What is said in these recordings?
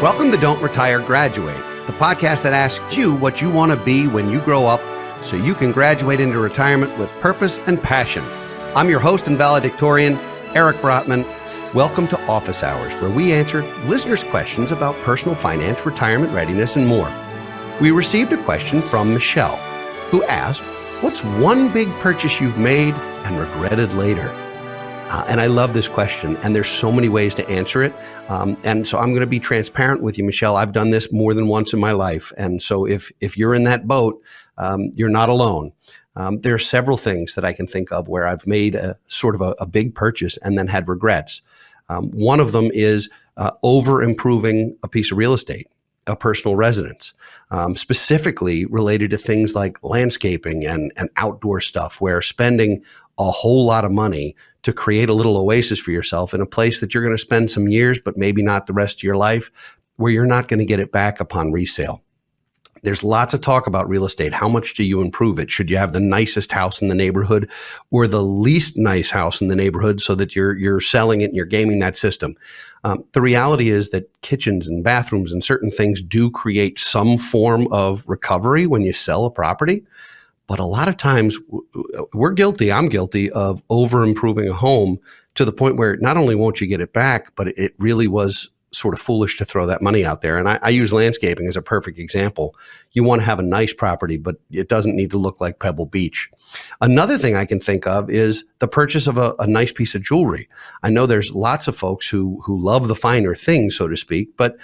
Welcome to Don't Retire, Graduate, the podcast that asks you what you want to be when you grow up so you can graduate into retirement with purpose and passion. I'm your host and valedictorian, Eric Brotman. Welcome to Office Hours, where we answer listeners' questions about personal finance, retirement readiness, and more. We received a question from Michelle, who asked, what's one big purchase you've made and regretted later? And I love this question, and there's so many ways to answer it. And so I'm going to be transparent with you, Michelle. I've done this more than once in my life. And so if you're in that boat, you're not alone. There are several things that I can think of where I've made a sort of a big purchase and then had regrets. One of them is over improving a piece of real estate, a personal residence, specifically related to things like landscaping and outdoor stuff, where spending a whole lot of money to create a little oasis for yourself in a place that you're going to spend some years, but maybe not the rest of your life, where you're not going to get it back upon resale. There's lots of talk about real estate. How much do you improve it? Should you have the nicest house in the neighborhood or the least nice house in the neighborhood so that you're selling it and you're gaming that system? The reality is that kitchens and bathrooms and certain things do create some form of recovery when you sell a property. But a lot of times we're guilty, I'm guilty of over improving a home to the point where not only won't you get it back, but it really was sort of foolish to throw that money out there. And I use landscaping as a perfect example. You want to have a nice property, but it doesn't need to look like Pebble Beach. Another thing I can think of is the purchase of a nice piece of jewelry. I know there's lots of folks who love the finer things, so to speak. But,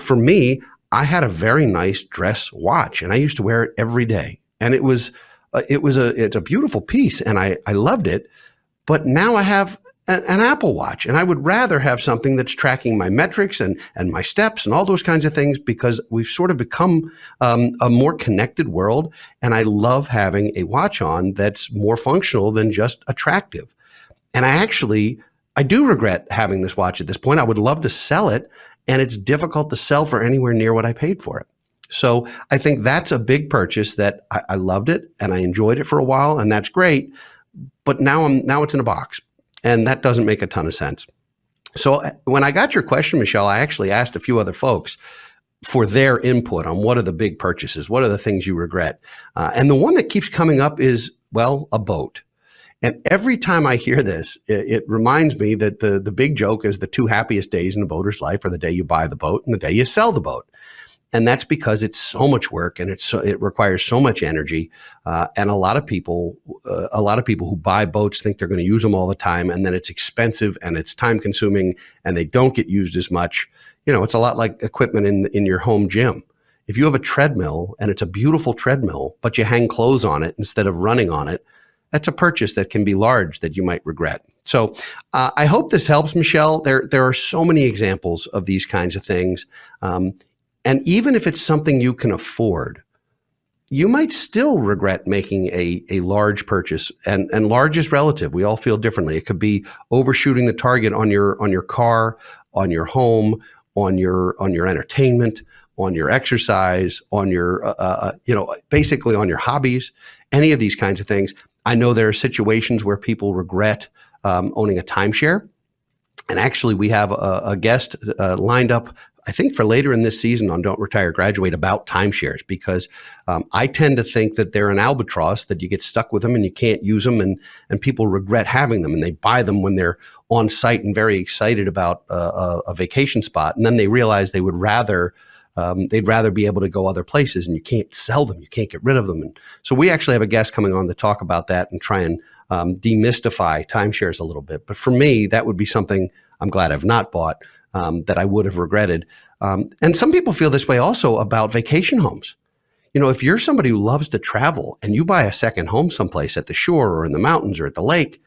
for me, I had a very nice dress watch and I used to wear it every day. And it's a beautiful piece and I loved it. But now I have an Apple Watch, and I would rather have something that's tracking my metrics and my steps and all those kinds of things, because we've sort of become a more connected world. And I love having a watch on that's more functional than just attractive. And I do regret having this watch at this point. I would love to sell it, and it's difficult to sell for anywhere near what I paid for it. So I think that's a big purchase that I loved it and I enjoyed it for a while, and that's great. But now it's in a box, and that doesn't make a ton of sense. So when I got your question, Michelle, I actually asked a few other folks for their input on what are the big purchases, what are the things you regret. And the one that keeps coming up is, well, a boat. And every time I hear this, it reminds me that the big joke is the two happiest days in a boater's life are the day you buy the boat and the day you sell the boat. And that's because it's so much work and it requires so much energy. And a lot of people who buy boats think they're going to use them all the time, and then it's expensive and it's time consuming and they don't get used as much. It's a lot like equipment in your home gym. If you have a treadmill and it's a beautiful treadmill, but you hang clothes on it instead of running on it, that's a purchase that can be large that you might regret. So I hope this helps, Michelle. There are so many examples of these kinds of things. And even if it's something you can afford, you might still regret making a large purchase. And large is relative. We all feel differently. It could be overshooting the target on your car, on your home, on your entertainment, on your exercise, on your basically on your hobbies, any of these kinds of things. I know there are situations where people regret owning a timeshare. And actually, we have a guest lined up, I think, for later in this season on Don't Retire, Graduate, about timeshares, because I tend to think that they're an albatross, that you get stuck with them and you can't use them, and people regret having them, and they buy them when they're on site and very excited about a vacation spot, and then they realize they'd rather be able to go other places, and you can't sell them, you can't get rid of them. And so we actually have a guest coming on to talk about that and try and demystify timeshares a little bit. But for me, that would be something I'm glad I've not bought. That I would have regretted. And some people feel this way also about vacation homes. If you're somebody who loves to travel and you buy a second home someplace at the shore or in the mountains or at the lake,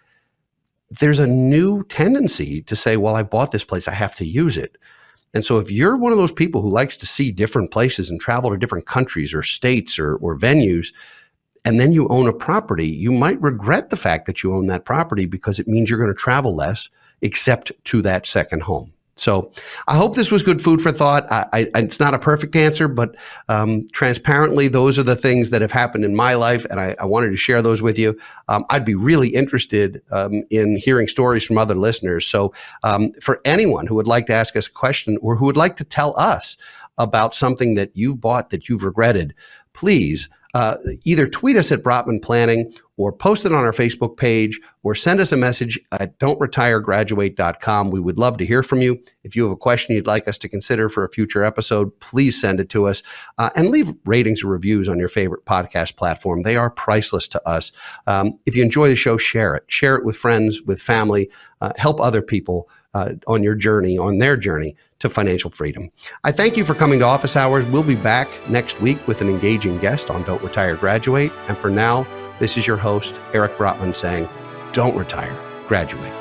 there's a new tendency to say, well, I bought this place, I have to use it. And so if you're one of those people who likes to see different places and travel to different countries or states or venues, and then you own a property, you might regret the fact that you own that property, because it means you're going to travel less, except to that second home. So I hope this was good food for thought. It's not a perfect answer, but transparently, those are the things that have happened in my life, and I wanted to share those with you. I'd be really interested in hearing stories from other listeners. So for anyone who would like to ask us a question or who would like to tell us about something that you've bought that you've regretted, please either tweet us at Brotman Planning or post it on our Facebook page or send us a message at don'tretiregraduate.com. We would love to hear from you. If you have a question you'd like us to consider for a future episode, please send it to us and leave ratings or reviews on your favorite podcast platform. They are priceless to us. If you enjoy the show, share it. Share it with friends, with family. Help other people on their journey to financial freedom. I thank you for coming to Office Hours. We'll be back next week with an engaging guest on Don't Retire, Graduate. And for now, this is your host, Eric Brotman, saying, don't retire, graduate.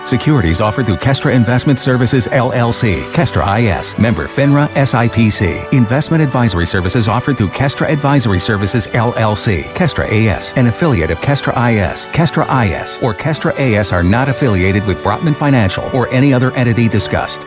Securities offered through Kestra Investment Services, LLC, Kestra IS, member FINRA SIPC. Investment advisory services offered through Kestra Advisory Services, LLC, Kestra AS, an affiliate of Kestra IS. Kestra IS or Kestra AS are not affiliated with Brotman Financial or any other entity discussed.